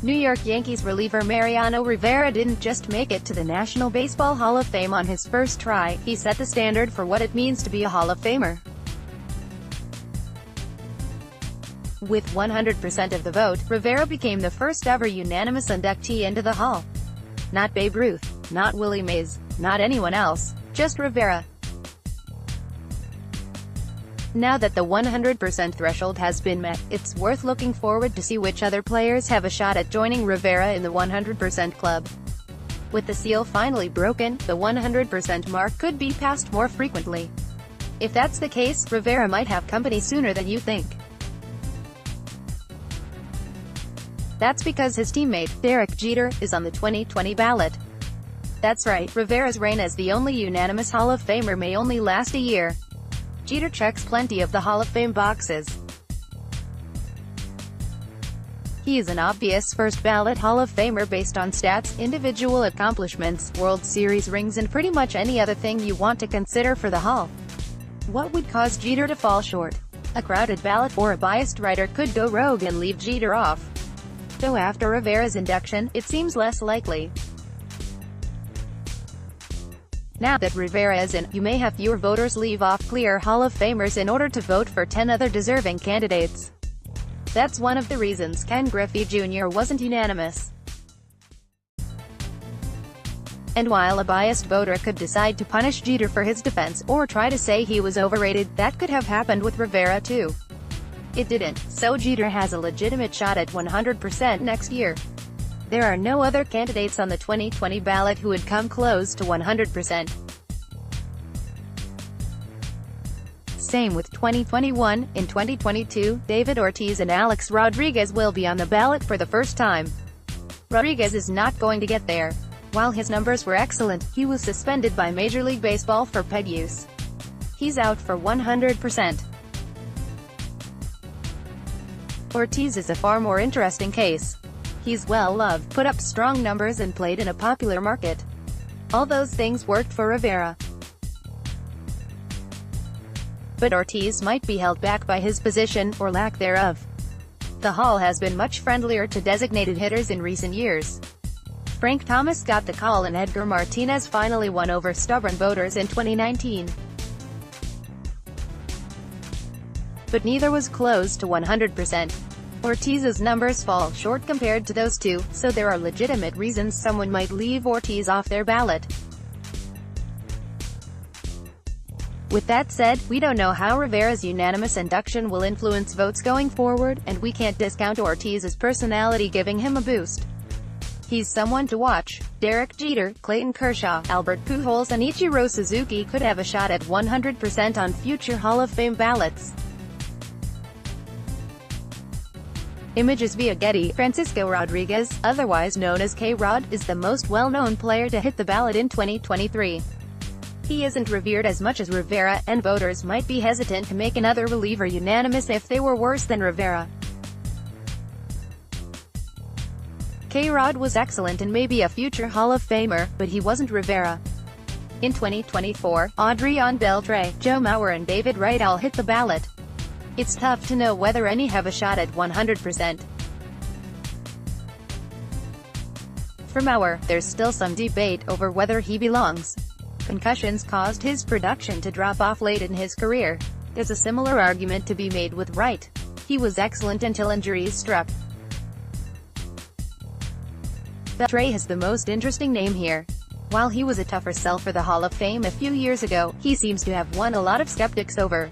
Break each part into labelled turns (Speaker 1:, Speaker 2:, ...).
Speaker 1: New York Yankees reliever Mariano Rivera didn't just make it to the National Baseball Hall of Fame on his first try, he set the standard for what it means to be a Hall of Famer. With 100% of the vote, Rivera became the first ever unanimous inductee into the Hall. Not Babe Ruth, not Willie Mays, not anyone else, just Rivera. Now that the 100% threshold has been met, it's worth looking forward to see which other players have a shot at joining Rivera in the 100% club. With the seal finally broken, the 100% mark could be passed more frequently. If that's the case, Rivera might have company sooner than you think. That's because his teammate, Derek Jeter, is on the 2020 ballot. That's right, Rivera's reign as the only unanimous Hall of Famer may only last a year. Jeter checks plenty of the Hall of Fame boxes. He is an obvious first-ballot Hall of Famer based on stats, individual accomplishments, World Series rings and pretty much any other thing you want to consider for the Hall. What would cause Jeter to fall short? A crowded ballot or a biased writer could go rogue and leave Jeter off. Though after Rivera's induction, it seems less likely. Now that Rivera is in, you may have fewer voters leave off clear Hall of Famers in order to vote for 10 other deserving candidates. That's one of the reasons Ken Griffey Jr. wasn't unanimous. And while a biased voter could decide to punish Jeter for his defense, or try to say he was overrated, that could have happened with Rivera too. It didn't, so Jeter has a legitimate shot at 100% next year. There are no other candidates on the 2020 ballot who would come close to 100%. Same with 2021. In 2022, David Ortiz and Alex Rodriguez will be on the ballot for the first time. Rodriguez is not going to get there. While his numbers were excellent, he was suspended by Major League Baseball for peg use. He's out for 100%. Ortiz is a far more interesting case. He's well-loved, put up strong numbers and played in a popular market. All those things worked for Rivera. But Ortiz might be held back by his position, or lack thereof. The Hall has been much friendlier to designated hitters in recent years. Frank Thomas got the call and Edgar Martinez finally won over stubborn voters in 2019. But neither was close to 100%. Ortiz's numbers fall short compared to those two, so there are legitimate reasons someone might leave Ortiz off their ballot. With that said, we don't know how Rivera's unanimous induction will influence votes going forward, and we can't discount Ortiz's personality giving him a boost. He's someone to watch. Derek Jeter, Clayton Kershaw, Albert Pujols and Ichiro Suzuki could have a shot at 100% on future Hall of Fame ballots. Images via Getty. Francisco Rodriguez, otherwise known as K-Rod, is the most well-known player to hit the ballot in 2023. He isn't revered as much as Rivera, and voters might be hesitant to make another reliever unanimous if they were worse than Rivera. K-Rod was excellent and maybe a future Hall of Famer, but he wasn't Rivera. In 2024, Adrian Beltre, Joe Mauer and David Wright all hit the ballot. It's tough to know whether any have a shot at 100%. For Mauer, there's still some debate over whether he belongs. Concussions caused his production to drop off late in his career. There's a similar argument to be made with Wright. He was excellent until injuries struck. Beltre has the most interesting name here. While he was a tougher sell for the Hall of Fame a few years ago, he seems to have won a lot of skeptics over.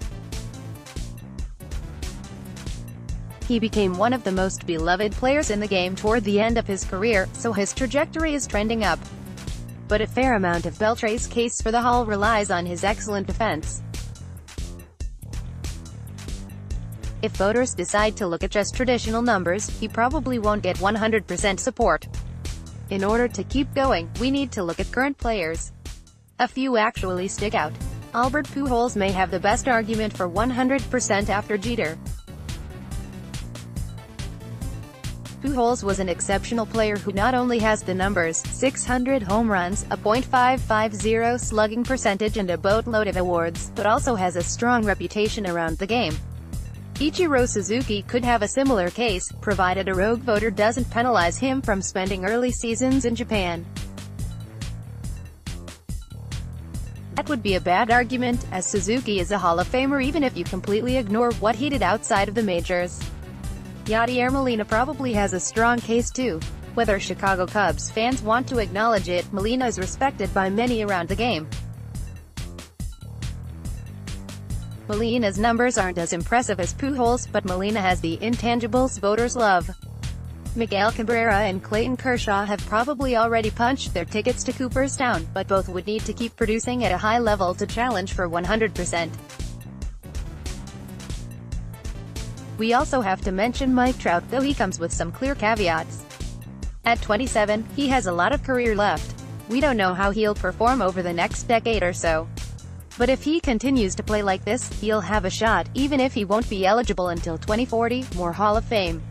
Speaker 1: He became one of the most beloved players in the game toward the end of his career, so his trajectory is trending up. But a fair amount of Beltre's case for the Hall relies on his excellent defense. If voters decide to look at just traditional numbers, he probably won't get 100% support. In order to keep going, we need to look at current players. A few actually stick out. Albert Pujols may have the best argument for 100% after Jeter. Pujols was an exceptional player who not only has the numbers, 600 home runs, a .550 slugging percentage and a boatload of awards, but also has a strong reputation around the game. Ichiro Suzuki could have a similar case, provided a rogue voter doesn't penalize him from spending early seasons in Japan. That would be a bad argument, as Suzuki is a Hall of Famer even if you completely ignore what he did outside of the majors. Yadier Molina probably has a strong case too. Whether Chicago Cubs fans want to acknowledge it, Molina is respected by many around the game. Molina's numbers aren't as impressive as Pujols, but Molina has the intangibles voters love. Miguel Cabrera and Clayton Kershaw have probably already punched their tickets to Cooperstown, but both would need to keep producing at a high level to challenge for 100%. We also have to mention Mike Trout, though he comes with some clear caveats. At 27, he has a lot of career left. We don't know how he'll perform over the next decade or so. But if he continues to play like this, he'll have a shot, even if he won't be eligible until 2040. More Hall of Fame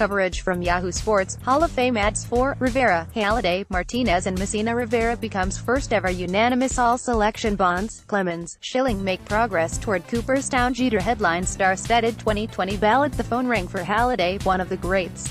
Speaker 1: coverage from Yahoo Sports. Hall of Fame adds 4, Rivera, Halladay, Martinez and Messina. Rivera becomes first ever unanimous all-selection. Bonds, Clemens, Schilling make progress toward Cooperstown. Jeter headlines star-studded 2020 ballot. The phone rang for Halladay, one of the greats.